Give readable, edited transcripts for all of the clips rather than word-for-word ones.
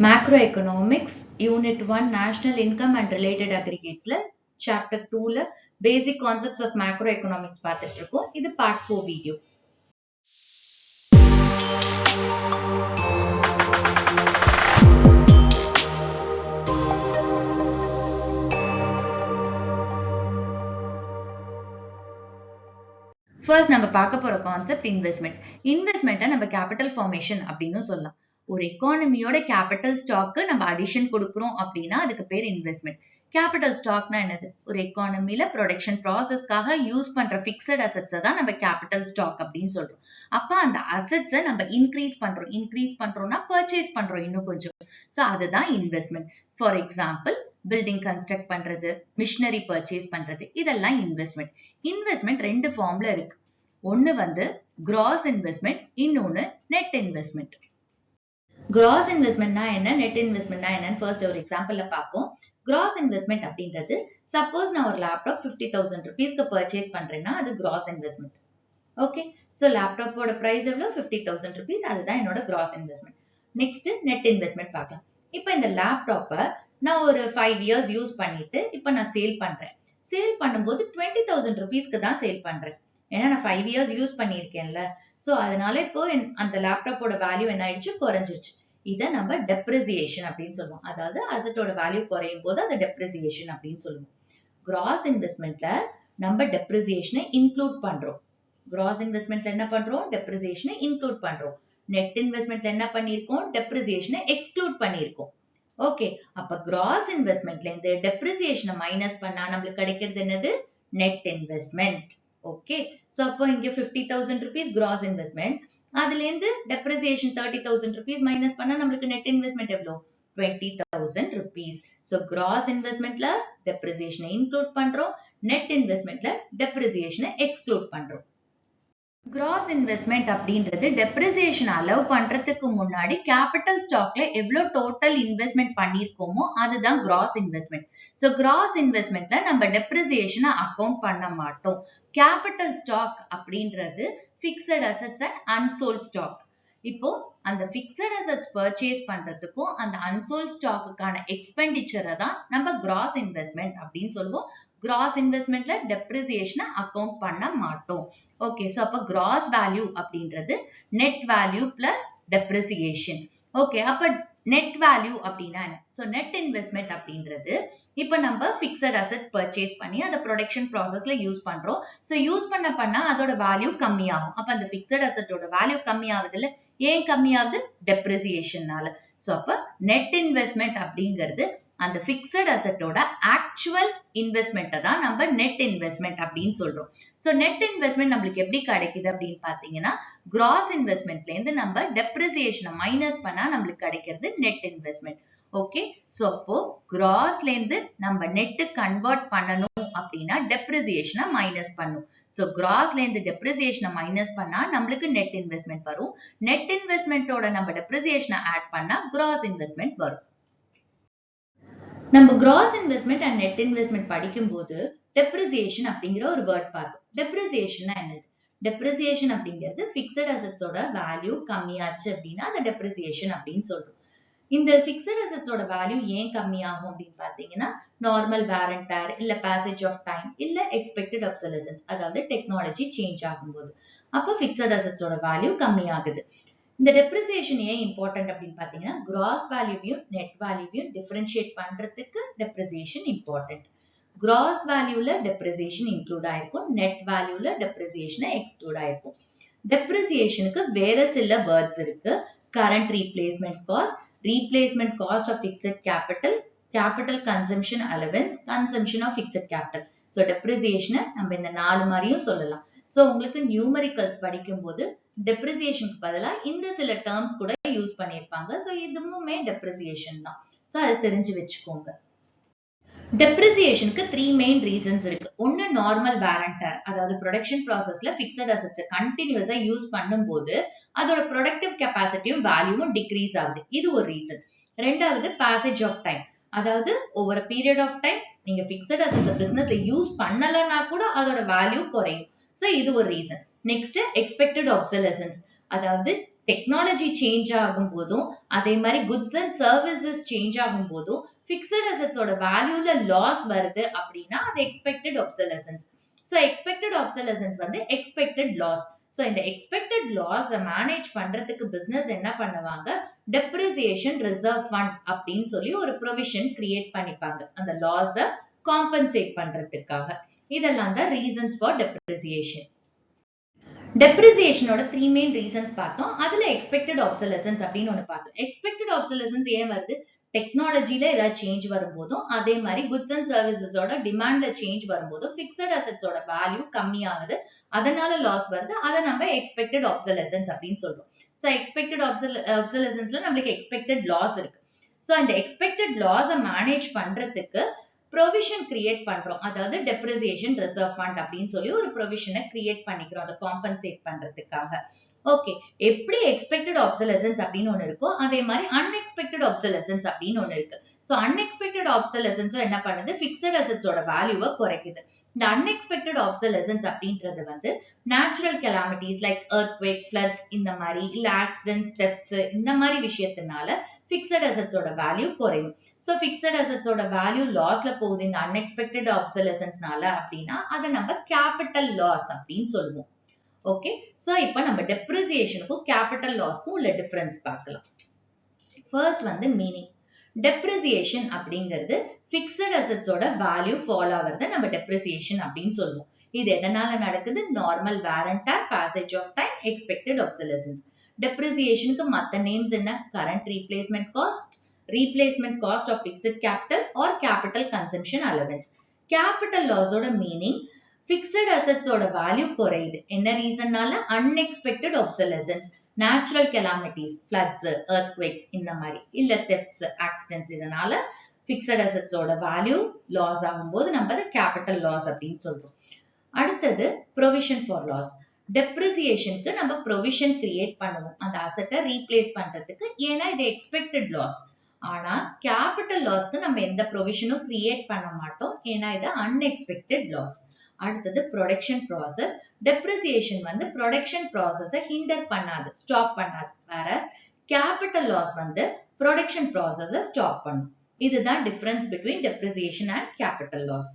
Macroeconomics, Unit 1, National Income and Related Aggregates, Chapter 2, Basic Concepts of Macroeconomics பார்த்துட்டு இருக்கோம். இது Part 4 video. First நம்ம பார்க்க போற கான்செப்ட் இன்வெஸ்ட்மெண்ட். இன்வெஸ்ட்மெண்ட்டை நம்ம கேபிட்டல் ஃபார்மேஷன் அப்படின்னு சொல்லலாம். ஒரு எக்கானமியோட கேபிட்டல் ஸ்டாக்கு நம்ம அடிஷன் கொடுக்குறோம் அப்படின்னா அதுக்கு பேர் இன்வெஸ்ட்மெண்ட். கேபிட்டல் ஸ்டாக்னா என்னது? ஒரு எக்கானமில ப்ரொடக்ஷன் ப்ராசஸ்க்காக யூஸ் பண்ற பிக்சட் அசெட்ஸை தான் நம்ம கேபிட்டல் ஸ்டாக் அப்படின்னு சொல்றோம். அப்ப அந்த அசெட்ஸை நம்ம இன்க்ரீஸ் பண்றோம்னா பர்ச்சேஸ் பண்றோம் இன்னும் கொஞ்சம். ஸோ அதுதான் investment. For example, building construct பண்றது, மிஷினரி பர்ச்சேஸ் பண்றது, இதெல்லாம் இன்வெஸ்ட்மெண்ட். இன்வெஸ்ட்மெண்ட் ரெண்டு ஃபார்ம்ல இருக்கு. ஒன்னு வந்து கிராஸ் இன்வெஸ்ட்மெண்ட், இன்னொன்னு நெட் இன்வெஸ்ட்மெண்ட். கிராஸ் இன்வெஸ்ட்மெண்ட்னா என்ன, நெட் இன்வெஸ்ட்மெண்ட்னா என்னன்னு ஃபர்ஸ்ட் ஒரு எக்ஸாம்பிள்ல பார்ப்போம். கிராஸ் இன்வெஸ்ட்மெண்ட் அப்படின்றது, சப்போஸ் நான் ஒரு லேப்டாப் 50,000 rupeesக்கு பர்ச்சேஸ் பண்றேன்னா அது கிராஸ் இன்வெஸ்ட்மெண்ட். ஓகே, சோ லேப்டாப்போட பிரைஸ் எவ்வளவு? 50,000 rupees. அதுதான் என்னோட gross investment. Next net investment பார்க்கலாம். இப்போ இந்த லேப்டாப்பை நான் ஒரு 5 years யூஸ் பண்ணிட்டு இப்போ நான் சேல் பண்றேன். சேல் பண்ணும்போது 20,000 rupeesக்கு தான் சேல் பண்றேன். ஏன்னா நான் 5 years யூஸ் பண்ணியிருக்கேன்ல. சோ அதனால இப்போ அந்த லேப்டாப்போட வேல்யூ என்ன ஆயிடுச்சு? குறைஞ்சிருச்சு. இதை நம்ம டெப்ரிசியேஷன் அப்படின்னு சொல்லுவோம். அதாவது அசெட்டோட வேல்யூ குறையும் போது அதை டெப்ரிசியேஷன் அப்படின்னு சொல்லுவோம். கிராஸ் இன்வெஸ்ட்மெண்ட்ல நம்ம டெப்ரிசியேஷனை இன்க்ளூட் பண்றோம். கிராஸ் இன்வெஸ்ட்மெண்ட்ல என்ன பண்றோம்? டெப்ரிசியேஷனை இன்க்ளூட் பண்றோம். நெட் இன்வெஸ்ட்மெண்ட்ல என்ன பண்ணிருக்கோம்? டெப்ரிசியேஷனை எக்ஸ்க்ளூட் பண்ணிருக்கோம். ஓகே, அப்ப கிராஸ் இன்வெஸ்ட்மெண்ட்ல இருந்து டெப்ரிசியேஷனை மைனஸ் பண்ணா நம்மளுக்கு கிடைக்கிறது என்னது? Net investment. ஓகே, சோ அப்போ இங்க 50,000 rupees கிராஸ் இன்வெஸ்ட்மெண்ட், அதுல இருந்து டெப்ரிசியேஷன் 30,000 rupees மைனஸ் பண்ணா நம்மளுக்கு நெட் இன்வெஸ்ட்மெண்ட் எவ்வளவு? 20,000 rupees. சோ கிராஸ் இன்வெஸ்ட்மெண்ட்ல டெப்ரிசியேஷனை இன்க்ளூட் பண்றோம், நெட் இன்வெஸ்ட்மெண்ட்ல டெப்ரிசியேஷனை எக்ஸ்க்ளூட் பண்றோம். கிராஸ் இன்வெஸ்ட்மெண்ட் அப்படின்றது டெப்ரிசியேஷன் அலோவ் பண்றதுக்கு முன்னாடி கேபிட்டல் ஸ்டாக்ல எவ்வளவு டோட்டல் இன்வெஸ்ட்மெண்ட் பண்ணிருக்கோமோ அதுதான் கிராஸ் இன்வெஸ்ட்மெண்ட். சோ கிராஸ் இன்வெஸ்ட்மெண்ட்ல நம்ம டெப்ரிசியேஷனை அக்கவுண்ட் பண்ண மாட்டோம். கேபிட்டல் ஸ்டாக் அப்படின்றது fixed assets and unsold stock. இப்போ அந்த பிக்சட் அசெட்ஸ் பர்ச்சேஸ் பண்றதுக்கும் அந்த அன்சோல்ட் ஸ்டாக்குக்கான எக்ஸ்பெண்டிச்சரை தான் நம்ம கிராஸ் இன்வெஸ்ட்மெண்ட் அப்படின்னு சொல்லுவோம். கிராஸ் இன்வெஸ்ட்மெண்ட்ல டெப்ரிசியேஷனை அக்கவுண்ட் பண்ண மாட்டோம். ஓகே, சோ அப்ப கிராஸ் வேல்யூ அப்படின்றது net value plus depreciation. Okay, அப்ப நெட் வேல்யூ அப்படின்னா என்ன? சோ நெட் இன்வெஸ்ட்மெண்ட் அப்படின்றது இப்ப நம்ம பிக்சட் அசெட் பர்ச்சேஸ் பண்ணி அதை ப்ரொடக்ஷன் ப்ராசஸ்ல யூஸ் பண்றோம். சோ யூஸ் பண்ணா அதோட வேல்யூ கம்மியாகும். அப்ப அந்த பிக்சட் அசெட்டோட வேல்யூ கம்மியாகுது இல்ல? ஏன் கம்மியாகுது? டெப்ரிசியேஷனால. சோ அப்ப நெட் இன்வெஸ்ட்மெண்ட் அப்படிங்கிறது அந்த பிக்சட் அசெட்டோட ஆக்சுவல் இன்வெஸ்ட்மெண்ட்டை தான் நம்ம நெட் இன்வெஸ்ட்மெண்ட் அப்படின்னு சொல்றோம். சோ நெட் இன்வெஸ்ட்மெண்ட் நம்மளுக்கு எப்படி கிடைக்குது அப்படின்னு பாத்தீங்கன்னா, கிராஸ் இன்வெஸ்ட்மெண்ட்ல இருந்து நம்ம டெப்ரிசியேஷனை மைனஸ் பண்ணா நம்மளுக்கு கிடைக்கிறது நெட் இன்வெஸ்ட்மெண்ட். ஓகே, சோ அப்போ கிராஸ்ல இருந்து நம்ம நெட் கன்வெர்ட் பண்ணணும் அப்படின்னா டெப்ரிசியேஷனை மைனஸ் பண்ணும். சோ கிராஸ்ல இருந்து டெப்ரிசியேஷனை மைனஸ் பண்ணா நம்மளுக்கு நெட் இன்வெஸ்ட்மெண்ட் வரும். நெட் இன்வெஸ்ட்மெண்ட்டோட நம்ம டெப்ரிசியேஷனை ஆட் பண்ணா கிராஸ் இன்வெஸ்ட்மெண்ட் வரும். நம்ம cross investment and net investment படிக்கும்போது டெப்ரிசியேஷன் அப்படிங்கிற ஒரு வேர்ட் பார்த்தோம். டெப்ரிசியேஷன் என்னது? டெப்ரிசியேஷன் அப்படிங்கிறது பிக்சட் அசெட்ஸோட வேல்யூ கம்மியாச்சு அப்படின்னா அதை டெப்ரிசியேஷன் அப்படின்னு சொல்றோம். இந்த பிக்சட் அசெட்ஸோட வேல்யூ ஏன் கம்மியாகும் அப்படின்னு பாத்தீங்கன்னா, நார்மல் வேர் அண்ட் டேர், இல்ல பேசேஜ் ஆஃப் டைம், இல்ல எக்ஸ்பெக்டட் அப்சலசன்ஸ், அதாவது டெக்னாலஜி சேஞ்ச் ஆகும்போது அப்ப பிக்சட் அசெட்ஸோட வேல்யூ கம்மியாகுது. இந்த டெப்ரிசியேஷன் ஏன் இம்பார்ட்டன்ட் அப்படின்னு பாத்தீங்கன்னா, கிராஸ் வேல்யூவையும் நெட் வேல்யூவையும் டிஃபரன்ஷியேட் பண்றதுக்கு டெப்ரிசியேஷன் இம்பார்ட்டன்ட். கிராஸ் வேல்யூல டெப்ரிசியேஷன் இன்க்ளூட் ஆயிருக்கும், நெட் வேல்யூல டெப்ரிசியேஷன் எக்ஸ்க்ளூட் ஆயிருக்கும். டெப்ரிசியேஷனுக்கு வேற சில வேர்ட்ஸ் இருக்கு. Current replacement cost, replacement cost of fixed capital, capital consumption allowance, consumption of fixed capital. So depreciation நம்ம இந்த 4 மாதிரியும் சொல்லலாம். So உங்களுக்கு நியூமெரிக்கல்ஸ் படிக்கும்போது டெப்ரிசியேஷனுக்கு பதிலா இந்த சில டேர்ம்ஸ் கூட யூஸ் பண்ணிருப்பாங்க. So இதுவுமே டெப்ரிசியேஷன் தான். So அதை தெரிஞ்சு வச்சுக்கோங்க. டெப்ரிசியேஷனுக்கு 3 மெயின் ரீசன்ஸ் இருக்கு. ஒன்னு நார்மல் வேர் அண்ட் டேர், அதாவது ப்ரொடக்ஷன் ப்ராசஸ்ல பிக்சட் அசெட்ஸை கண்டினியூஸா யூஸ் பண்ணும்போது அதோட ப்ரொடக்டிவ் கெப்பாசிட்டியும் வேல்யூவும் டிக்ரீஸ் ஆகுது. இது ஒரு ரீசன். ரெண்டாவது பேசேஜ் ஆஃப் டைம், அதாவது ஓவர் பீரியட் ஆஃப் டைம் நீங்க பிக்சட் அசெட்ஸை பிசினஸ்ல யூஸ் பண்ணலன்னா கூட அதோட வேல்யூ குறையும். சோ இது ஒரு ரீசன். நெக்ஸ்ட் எக்ஸ்பெக்டட் ஆப்சலசன்ஸ், அதாவது டெக்னாலஜி சேஞ்ச் ஆகும் போதும் அதே மாதிரி குட்ஸ் அண்ட் சர்வீசஸ் சேஞ்ச் ஆகும் போதும் பிக்சட் அசெட்ஸோட வேல்யூல லாஸ் வருது அப்படின்னா அது expected obsolescence. So expected obsolescence வந்து எக்ஸ்பெக்டட் லாஸ். ஸோ இந்த எக்ஸ்பெக்டட் லாஸ் மேனேஜ் பண்றதுக்கு பிசினஸ் என்ன பண்ணுவாங்க, டெப்ரிசியேஷன் ரிசர்வ் ஃபண்ட் அப்படின்னு சொல்லி ஒரு ப்ரொவிஷன் கிரியேட் பண்ணிப்பாங்க அந்த லாஸை காம்பன்சேட் பண்றதுக்காக. இதெல்லாம் தான் ரீசன்ஸ் ஃபார் டெப்ரிசியேஷன். டெப்ரிசியேஷனோட 3 மெயின் ரீசன்ஸ் பார்த்தோம். அதுல எக்ஸ்பெக்டட் obsolescence அப்படின்னு ஒண்ணு பார்த்தோம். எக்ஸ்பெக்டட் obsolescence ஏன் வருது, டெக்னாலஜில ஏதாவது சேஞ்ச் வரும்போதும் அதே மாதிரி குட்ஸ் அண்ட் சர்வீசஸோட டிமாண்ட்ல சேஞ்ச் வரும்போதும் பிக்சட் அசெட்ஸோட வேல்யூ கம்மியாகுது, அதனால லாஸ் வருது. அதை நம்ம எக்ஸ்பெக்டட் obsolescence அப்படின்னு சொல்றோம். ஸோ எக்ஸ்பெக்டட் obsolescenceல நம்மளுக்கு எக்ஸ்பெக்டட் லாஸ் இருக்கு. ஸோ இந்த எக்ஸ்பெக்டட் லாஸை மேனேஜ் பண்றதுக்கு ப்ரொவிஷன் கிரியேட் பண்றோம். அதாவது டெப்ரிசியேஷன் ரிசர்வ் ஃபண்ட் அப்படின்னு சொல்லி ஒரு ப்ரொவிஷனை கிரியேட் பண்ணிக்கிறோம் அதை காம்பன்சேட் பண்றதுக்காக. ஓகே, எப்படி எக்ஸ்பெக்டட் obsolescence அப்படின்னு ஒண்ணு இருக்கோ அதே மாதிரி அன்எக்ஸ்பெக்டட் obsolescence அப்படின்னு ஒண்ணு இருக்கு. ஸோ அன்எக்ஸ்பெக்டட் obsolescence என்ன பண்ணுது, பிக்சட் அசெட்ஸோட வேல்யூவை குறைக்குது. இந்த அன்எக்ஸ்பெக்டட் obsolescence அப்படின்றது வந்து natural calamities like earthquake, floods இந்த மாதிரி இல்ல ஆக்சிடென்ட்ஸ், thefts இந்த மாதிரி விஷயத்தினால பிக்சட் அசெட்ஸோட வேல்யூ குறையும். ஸோ பிக்சட் அசெட்ஸோட வேல்யூ லாஸ்ல போகுது இந்த அன்எக்ஸ்பெக்டட் obsolescenceனால அப்படின்னா அதை நம்ம கேபிட்டல் லாஸ் அப்படின்னு சொல்லுவோம். ஓகே, சோ இப்போ நம்ம டெப்ரிசியேஷனுக்கும் கேபிட்டல் லாஸ்க்கும் உள்ள டிஃபரன்ஸ் பார்க்கலாம். ஃபர்ஸ்ட் வந்து மீனிங். டெப்ரிசியேஷன் அப்படிங்கிறது பிக்சட் அசெட்ஸோட வேல்யூ ஃபால் ஆவறத நம்ம டெப்ரிசியேஷன் அப்படின்னு சொல்லுவோம். இது எதனால நடக்குது, normal wear and tear, passage of time, expected obsolescence. டெப்ரிசியேஷனுக்கு மத்த நேம்ஸ் என்ன, current replacement cost of fixed capital or capital consumption allowance. Capital லாஸோட மீனிங் பிக்சட் அசெட்ஸோட வேல்யூ குறையுது. என்ன ரீசன்னால, unexpected obsolescence, natural calamities, floods, earthquakes இந்த மாதிரி இல்ல thefts, accidents இதனால பிக்சட் அசெட்ஸோட வேல்யூ லாஸ் ஆகும்போது நம்ம அதை கேபிட்டல் லாஸ் அப்படின்னு சொல்றோம். அடுத்தது ப்ரொவிஷன் ஃபார் லாஸ். டெப்ரிசியேஷனுக்கு நம்ம ப்ரொவிஷன் கிரியேட் பண்ணுவோம் அந்த அசெட்டை ரீப்ளேஸ் பண்றதுக்கு, ஏன்னா இது எக்ஸ்பெக்டட் லாஸ். ஆனா கேபிட்டல் லாஸ்க்கு நம்ம எந்த ப்ரொவிஷனும் கிரியேட் பண்ண மாட்டோம், ஏன்னா இது அன்எக்ஸ்பெக்டட் லாஸ். அடுத்தது ப்ரொடக்ஷன் ப்ராசஸ். டெப்ரிசியேஷன் வந்து ப்ரொடக்ஷன் ப்ராசஸை ஹிண்டர் பண்ணாது, ஸ்டாப் பண்ணாது. வேறஸ் கேபிட்டல் லாஸ் வந்து ப்ரொடக்ஷன் ப்ராசஸை ஸ்டாப் பண்ணும். இதுதான் difference between depreciation and capital loss.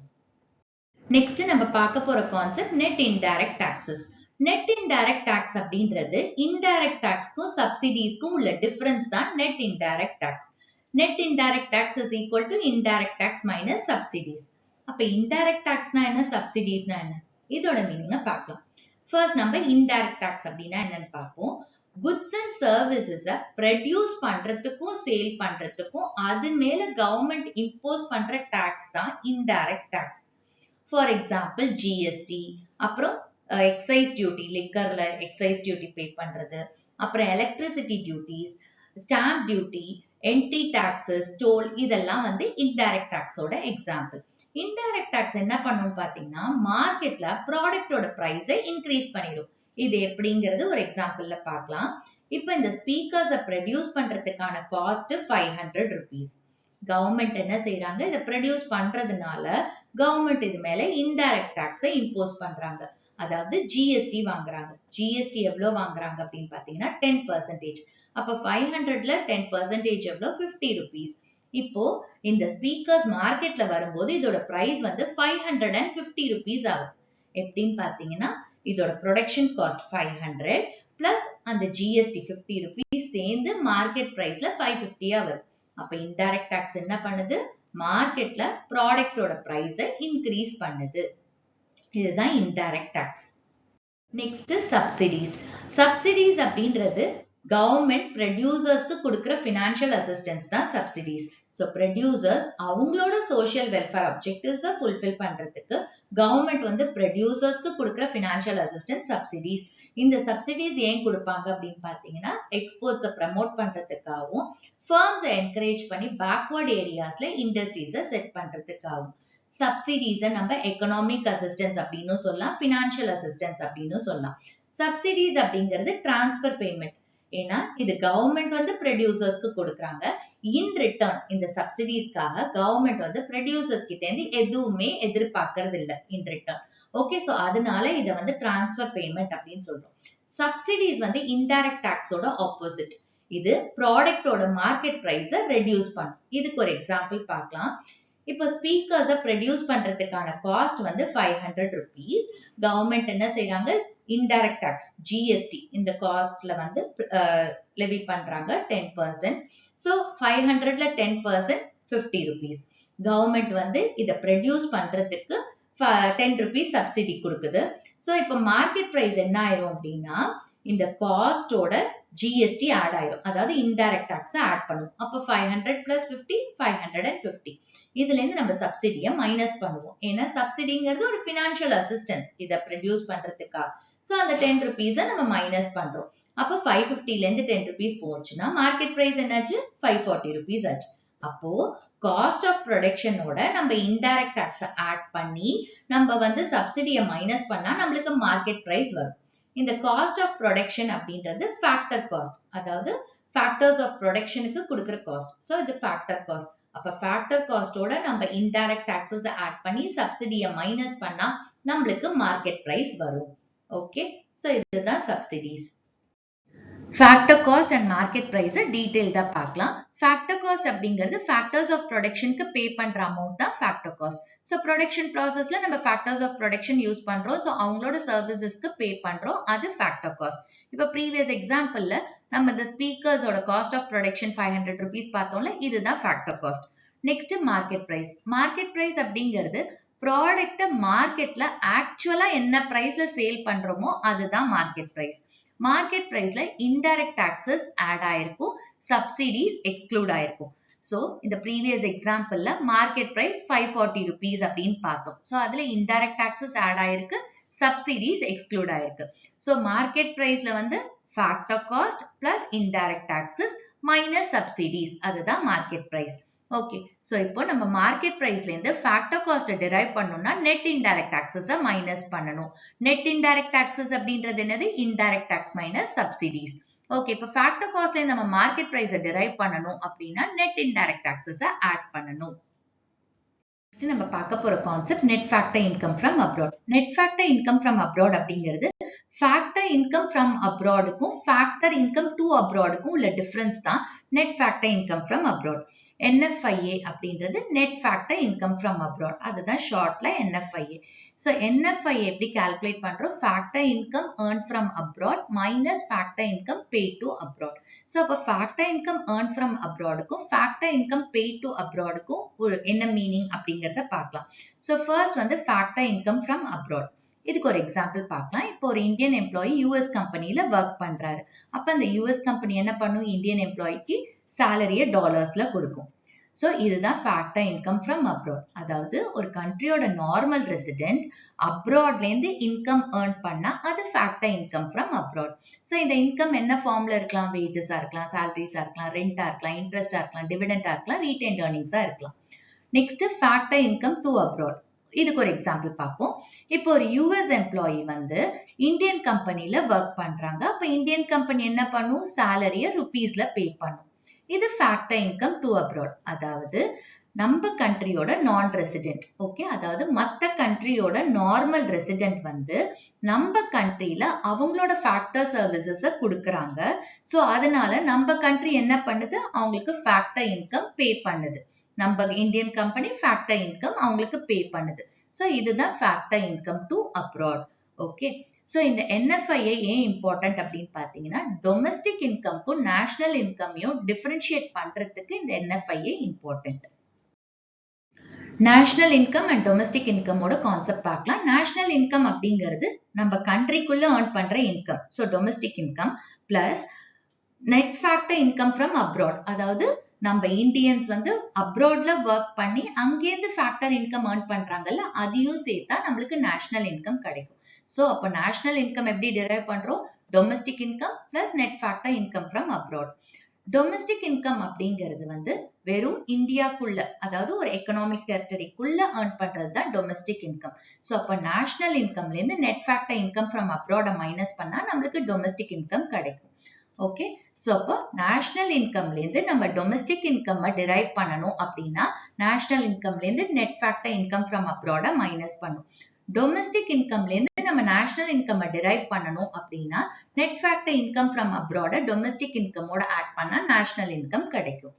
Next நம்ம பார்க்க போற concept net indirect taxes. Net indirect tax அப்படின்றது இன்டைரக்ட் டாக்ஸ்க்கும் சப்சிடிஸ்க்கும் உள்ள டிஃபரன்ஸ் தான் net indirect tax. Net indirect tax is equal to indirect tax minus subsidies. அப்ப இன்டைரக்ட் டாக்ஸ்னா என்ன, சப்சிடிஸ்னா என்ன, இதோட மீனிங்க பார்க்கலாம். ஃபர்ஸ்ட் நம்ம இன்டைரக்ட் டாக்ஸ் அப்படின்னா என்னன்னு பார்ப்போம். குட்ஸ் அண்ட் சர்வீசஸை ப்ரொடியூஸ் பண்றதுக்கும் சேல் பண்றதுக்கும் அது மேல கவர்மெண்ட் இம்போஸ் பண்ற டாக்ஸ் தான் indirect tax. For example GST, அப்புறம் எக்ஸைஸ் டியூட்டி, லிக்கர்ல எக்ஸைஸ் டியூட்டி பே பண்றது, அப்புறம் electricity duties, stamp duty, entry taxes, toll, இதெல்லாம் வந்து இன்டைரக்ட் டாக்ஸோட எக்ஸாம்பிள். இன்டைரக்ட் டாக்ஸ் என்ன பண்ணும் பாத்தீங்கன்னா, மார்க்கெட்ல ப்ராடக்டோட பிரைஸை இன்க்ரீஸ் பண்ணிடும். இது எப்படிங்கிறது ஒரு எக்ஸாம்பிள்ல பார்க்கலாம். இப்ப இந்த ஸ்பீக்கர்ஸை ப்ரொடியூஸ் பண்றதுக்கான காஸ்ட் 500 rupees. கவர்மெண்ட் என்ன செய்யறாங்க, இதை ப்ரொடியூஸ் பண்றதுனால கவர்மெண்ட் இது மேல இன்டைரக்ட் டாக்ஸை இம்போஸ் பண்றாங்க. அதாவது ஜிஎஸ்டி வாங்குறாங்க. ஜிஎஸ்டி எவ்வளவு வாங்குறாங்க அப்படின்னு பாத்தீங்கன்னா 10%. அப்ப 500ல 10% எவ்வளவு, 50 rupees. இப்போ இந்த ஸ்பீக்கர்ஸ் மார்க்கெட்ல வரும்போது இதோட பிரைஸ் வந்து 550 rupees ஆகும். எப்படின்னு பாத்தீங்கன்னா, இதோட ப்ரொடக்ஷன் காஸ்ட் 500 பிளஸ் அந்த ஜிஎஸ்டி 50 rupees சேர்ந்து மார்க்கெட் பிரைஸ்ல 550 வரும். அப்ப இன்டைரக்ட் டாக்ஸ் என்ன பண்ணுது, மார்க்கெட்ல ப்ராடக்டோட பிரைஸை இன்க்ரீஸ் பண்ணுது. இதுதான் indirect tax. Next subsidies. Subsidies அப்படின்றது கவர்மெண்ட் ப்ரொடியூசர்ஸ்க்கு கொடுக்கிற ஃபினான்ஷியல் அசிஸ்டன்ஸ் தான் சப்சிடிஸ். ஸோ ப்ரொடியூசர்ஸ் அவங்களோட சோஷியல் வெல்ஃபேர் அப்ஜெக்டிவ்ஸை ஃபுல்ஃபில் பண்றதுக்கு கவர்மெண்ட் வந்து ப்ரொடியூசர்ஸ்க்கு கொடுக்கிற ஃபினான்ஷியல் அசிஸ்டன்ஸ் சப்சிடிஸ். இந்த சப்சிடிஸ் ஏன் கொடுப்பாங்க அப்படின்னு பாத்தீங்கன்னா, எக்ஸ்போர்ட்ஸை ப்ரமோட் பண்றதுக்காகவும், ஃபர்ம்ஸை என்கரேஜ் பண்ணி பேக்வர்ட் ஏரியாஸ்ல இண்டஸ்ட்ரீஸை செட் பண்றதுக்காகவும். சப்சிடிஸை நம்ம எக்கனாமிக் அசிஸ்டன்ஸ் அப்படின்னு சொல்லலாம், ஃபினான்ஷியல் அசிஸ்டன்ஸ் அப்படின்னு சொல்லலாம். சப்சிடிஸ் அப்படிங்கிறது டிரான்ஸ்பர் பேமெண்ட். ஏன்னா இது கவர்மெண்ட் வந்து ப்ரொடியூசர்ஸ்க்கு கொடுக்குறாங்க. இன் ரிட்டர்ன் இந்த சப்சிடிஸ்க்காக கவர்மெண்ட் வந்து ப்ரொடியூசர்ஸ் கிட்ட இருந்து எதுவுமே எதிர்பார்க்கறது இல்லை இன் ரிட்டர்ன். ஓகே, சோ அதனால இதை வந்து டிரான்ஸ்பர் பேமெண்ட் அப்படின்னு சொல்றோம். சப்சிடிஸ் வந்து இன்டைரக்ட் டாக்ஸோட ஆப்போசிட். இது ப்ராடக்டோட மார்க்கெட் பிரைஸை ரெடியூஸ் பண்ணும். இதுக்கு ஒரு எக்ஸாம்பிள் பார்க்கலாம். இப்போ ஸ்பீக்கர்ஸை ப்ரொடியூஸ் பண்றதுக்கான காஸ்ட் வந்து 500 rupees. கவர்மெண்ட் என்ன செய்யறாங்க, இன்டைரக்ட் டாக்ஸ் ஜிஎஸ்டி இந்த காஸ்ட்ல வந்து லெவி பண்றாங்க 10%. So 500ல 10% 50 rupees. கவர்மெண்ட் வந்து இதை ப்ரொடியூஸ் பண்றதுக்கு 10 rupees சப்சிடி கொடுக்குது. ஸோ இப்போ மார்க்கெட் பிரைஸ் என்ன ஆயிரும் அப்படின்னா இந்த காஸ்டோட ஜிஎஸ்டி ஆட் ஆயிரும், அதாவது இன்டைரக்ட் டாக்ஸ் ஆட் பண்ணும். அப்போ 500 plus 50 550. இதுல இருந்து நம்ம சப்சிடியை மைனஸ் பண்ணுவோம். ஏன்னா சப்சிடிங்கிறது ஒரு பினான்சியல் அசிஸ்டன்ஸ் இதை ப்ரொடியூஸ் பண்றதுக்கா. ஸோ அந்த 10 rupees நம்ம மைனஸ் பண்றோம். அப்போ 550ல இருந்து 10 rupees போச்சுன்னா மார்க்கெட் பிரைஸ் என்னாச்சு 540 rupees ஆச்சு. அப்போ காஸ்ட் ஆஃப் ப்ரொடக்ஷனோட நம்ம இன்டைரக்ட் டாக்ஸ் ஆட் பண்ணி நம்ம வந்து சப்சிடியை மைனஸ் பண்ணா நம்மளுக்கு மார்க்கெட் பிரைஸ் வரும். இந்த காஸ்ட் ஆஃப் ப்ரொடக்ஷன் அப்படின்றது ஃபேக்டர் காஸ்ட், அதாவது ஃபேக்டர்ஸ் ஆஃப் ப்ரொடக்ஷனுக்கு கொடுக்குற காஸ்ட். ஸோ இது ஃபேக்டர் காஸ்ட். அப்ப ஃபேக்டர் காஸ்டோட நம்ம இன்டைரக்ட் டாக்ஸஸ் ஆட் பண்ணி சப்சிடியை மைனஸ் பண்ணா நம்மளுக்கு மார்க்கெட் பிரைஸ் வரும். ஓகே, ஸோ இதுதான் subsidies. Factor cost and market price டீடைல்டா பார்க்கலாம். ஃபேக்டர் காஸ்ட் அப்படிங்கிறது ஃபேக்டர்ஸ் ஆஃப் ப்ரொடக்ஷனுக்கு பே பண்ற அமௌண்ட் தான் ஃபேக்டர் காஸ்ட். ஸோ ப்ரொடக்ஷன் ப்ராசஸ்ல நம்ம ஃபேக்டர்ஸ் ஆஃப் ப்ரொடக்ஷன் யூஸ் பண்றோம். ஸோ அவங்களோட சர்வீசஸ்க்கு பே பண்றோம், அது ஃபேக்டர் காஸ்ட். இப்போ ப்ரீவியஸ் எக்ஸாம்பிள்ல நம்ம இந்த ஸ்பீக்கர்ஸோட காஸ்ட் ஆஃப் ப்ரொடக்ஷன் 500 rupees பார்த்தோம்ல, இதுதான் factor cost. Next market price. Market price அப்படிங்கிறது ப்ராடக்ட்டை மார்க்கெட்ல ஆக்சுவலா என்ன பிரைஸ்ல சேல் பண்றோமோ அதுதான் மார்க்கெட் பிரைஸ். மார்க்கெட் பிரைஸ்ல இன்டைரக்ட் டாக்ஸஸ் ஆட் ஆயிருக்கும், சப்சிடிஸ் எக்ஸ்க்ளூட் ஆயிருக்கும். சோ இந்த ப்ரீவியஸ் எக்ஸாம்பிள்ல மார்க்கெட் பிரைஸ் 540 rupees அப்படின்னு பார்த்தோம். சோ அதுல இன்டைரக்ட் டாக்ஸஸ் ஆட் ஆயிருக்கு, சப்சிடிஸ் எக்ஸ்க்ளூட் ஆயிருக்கு. சோ மார்க்கெட் பிரைஸ்ல வந்து factor cost plus indirect taxes minus subsidies, அதுதான் மார்க்கெட் பிரைஸ். ஓகே, சோ இப்போ நம்ம மார்க்கெட் பிரைஸ்ல இருந்து ஃபேக்டர் காஸ்ட் டிரைவ் பண்ணனும்னா நெட் இன்டைரக்ட் டாக்ஸஸ் மைனஸ் பண்ணனும். நெட் இன்டைரக்ட் டாக்ஸஸ் அப்படின்றது என்னது, indirect tax minus subsidies. Okay, இப்போ ஃபேக்டர் காஸ்ட்ல இருந்து நம்ம மார்க்கெட் பிரைஸை டிரைவ் பண்ணனும் அப்படின்னா நெட் இன்டைரக்ட் டாக்ஸஸ் ஆட் பண்ணனும். நெக்ஸ்ட் நம்ம பார்க்க போற concept net factor income from abroad. Net factor income from abroad அப்படிங்கிறது ஃபேக்டர் இன்கம் ஃப்ரம் அப்ராடுக்கும் ஃபேக்டர் இன்கம் டு அப்ராடுக்கும் உள்ள டிஃபரன்ஸ் தான் net factor income from abroad. NFIA அப்படின்றது net factor income from abroad, அதுதான் ஷார்ட்ல NFIA. ஸோ NFIA எப்படி calculate பண்றோம், factor income earn from abroad minus factor income paid to abroad. So அப்போ factor income earn from அப்ராடுக்கும் factor income paid to அப்ராடுக்கும் ஒரு என்ன மீனிங் அப்படிங்கிறத பார்க்கலாம். ஸோ ஃபர்ஸ்ட் வந்து ஃபேக்டர் இன்கம் ஃப்ரம் அப்ராட். இதுக்கு ஒரு எக்ஸாம்பிள் பார்க்கலாம். இப்போ ஒரு இந்தியன் எம்ப்ளாயி யூஎஸ் கம்பெனில ஒர்க் பண்றாரு. அப்ப அந்த யூஎஸ் கம்பெனி என்ன பண்ணும், இந்தியன் எம்ப்ளாயிக்கு சேலரியை டாலர்ஸ்ல கொடுக்கும். ஸோ இதுதான் ஃபேக்டர் இன்கம் ஃப்ரம் அப்ராட். அதாவது ஒரு கண்ட்ரியோட நார்மல் ரெசிடென்ட் அப்ராட்ல இருந்து இன்கம் ஏர்ன் பண்ணா அது factor income from abroad. So இந்த இன்கம் என்ன ஃபார்ம்ல இருக்கலாம், வேஜஸா இருக்கலாம், சேலரிஸா இருக்கலாம், ரெண்டா இருக்கலாம், இன்ட்ரெஸ்டா இருக்கலாம், டிவிடெண்டா இருக்கலாம், ரீடைன்ட் ஏர்னிங்ஸா இருக்கலாம். Next factor income to abroad. இதுக்கு ஒரு எக்ஸாம்பிள் பார்ப்போம். இப்போ ஒரு யூஎஸ் எம்ப்ளாயி வந்து இந்தியன் கம்பெனில ஒர்க் பண்றாங்க. அப்ப இந்தியன் கம்பெனி என்ன பண்ணும், சேலரிய ருபீஸ்ல பே பண்ணும். இது ஃபேக்டர் இன்கம் டு அப்ராட். அதாவது நம்ம கண்ட்ரியோட நான் ரெசிடென்ட், ஓகே, அதாவது மற்ற கண்ட்ரியோட நார்மல் ரெசிடென்ட் வந்து நம்ம கண்ட்ரியில அவங்களோட ஃபேக்டர் சர்வீசஸ கொடுக்கறாங்க. ஸோ அதனால நம்ம கண்ட்ரி என்ன பண்ணுது, அவங்களுக்கு ஃபேக்டர் இன்கம் பே பண்ணுது. நம்ம இந்தியன் கம்பெனி ஃபேக்டர் இன்கம் அவங்களுக்கு பே பண்ணுது. ஸோ இதுதான் factor income to abroad. Okay, so இந்த NFIA ஏன் இம்பார்ட்டன்ட் அப்படின்னு பார்த்தீங்கன்னா டொமஸ்டிக் இன்கம்க்கும் நேஷனல் இன்கமையும் டிஃபரன்ஷியேட் பண்றதுக்கு இந்த NFIA important. National income and domestic இன்கமோட கான்செப்ட் பார்க்கலாம். நேஷனல் இன்கம் அப்படிங்கிறது நம்ம கண்ட்ரிக்குள்ள ஏர்ன் பண்ற income, so domestic income plus net factor income from abroad. அதாவது நம்ம இந்தியன்ஸ் வந்து அப்ராட்ல ஒர்க் பண்ணி அங்கேருந்து ஃபேக்டர் இன்கம் ஏர்ன் பண்றாங்கல்ல, அதையும் சேர்த்தா நம்மளுக்கு நேஷனல் இன்கம் கிடைக்கும். ஸோ அப்போ நேஷனல் இன்கம் எப்படி டிரைவ் பண்றோம், domestic income plus net factor income from abroad. Domestic income அப்படிங்கிறது வந்து வெறும் இந்தியாக்குள்ள, அதாவது ஒரு எக்கனாமிக் டெரிட்டரிக்குள்ள ஏர்ன் பண்றது தான் டொமஸ்டிக் இன்கம். ஸோ அப்போ நேஷனல் இன்கம்ல இருந்து நெட் ஃபேக்டர் இன்கம் ஃப்ரம் அப்ராட மைனஸ் பண்ணா நம்மளுக்கு டொமஸ்டிக் இன்கம் கிடைக்கும். ஓகே, ஸோ அப்போ நேஷனல் இன்கம்ல இருந்து நம்ம டொமஸ்டிக் இன்கம் டிரைவ் பண்ணணும் அப்படின்னா நேஷனல் இன்கம்ல இருந்து நெட் ஃபேக்டர் இன்கம் ஃப்ரம் அப்ராட மைனஸ் பண்ணும். டொமஸ்டிக் இன்கம்ல இருந்து நம்ம நேஷனல் இன்கம் டிரைவ் பண்ணணும் அப்படின்னா net factor income from abroad domestic இன்கமோட ஆட் பண்ணா நேஷனல் இன்கம் கிடைக்கும்.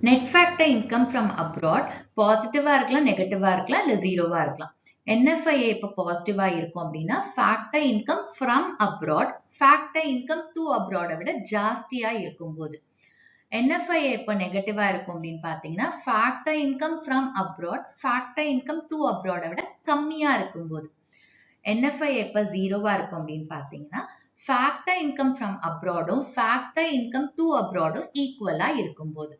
Net factor income from abroad பாசிட்டிவா இருக்கலாம், நெகட்டிவா இருக்கலாம், இல்ல ஜீரோவா இருக்கலாம். NFIA இப்ப பாசிட்டிவா இருக்கும் அப்படின்னா factor income from abroad factor income to அப்ராட விட ஜாஸ்தியா இருக்கும்போது. NFIA இப்ப நெகட்டிவா இருக்கும் அப்படின்னு பாத்தீங்கன்னா factor income from abroad factor income to அப்ராட விட கம்மியா இருக்கும்போது. NFIA இப்ப ஜீரோவா இருக்கும் அப்படின்னு பாத்தீங்கன்னா ஃபேக்டர் இன்கம் ஃப்ரம் அப்ராடும் ஃபேக்டர் இன்கம் டு அப்ராடும் ஈக்குவலா இருக்கும்போது.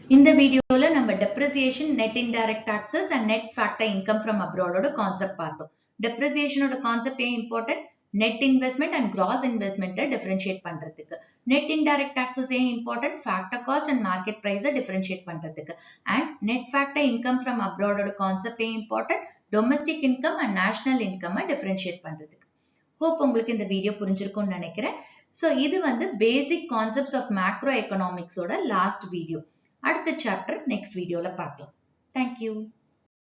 இந்த வீடியோல நம்ம depreciation, net indirect taxes and net factor income from abroad ஓட கான்செப்ட் பார்த்தோம். depreciation ஓட கான்செப்ட் ஏன் important? net investment and gross investment differentiate பண்றதுக்கு. net indirect taxes ஏன் important? factor cost and market price differentiate பண்றதுக்கு. and net factor income from abroad ஓட concept ஏன் important? domestic income and national income differentiate பண்றதுக்கு. hope உங்களுக்கு இந்த video புரிஞ்சிருக்கும்னு நினைக்கிறேன். so இது வந்து basic concepts of macro economics ஓட last வீடியோ. அடுத்த சாப்டர் நெக்ஸ்ட் வீடியோல பார்க்கலாம். Thank you.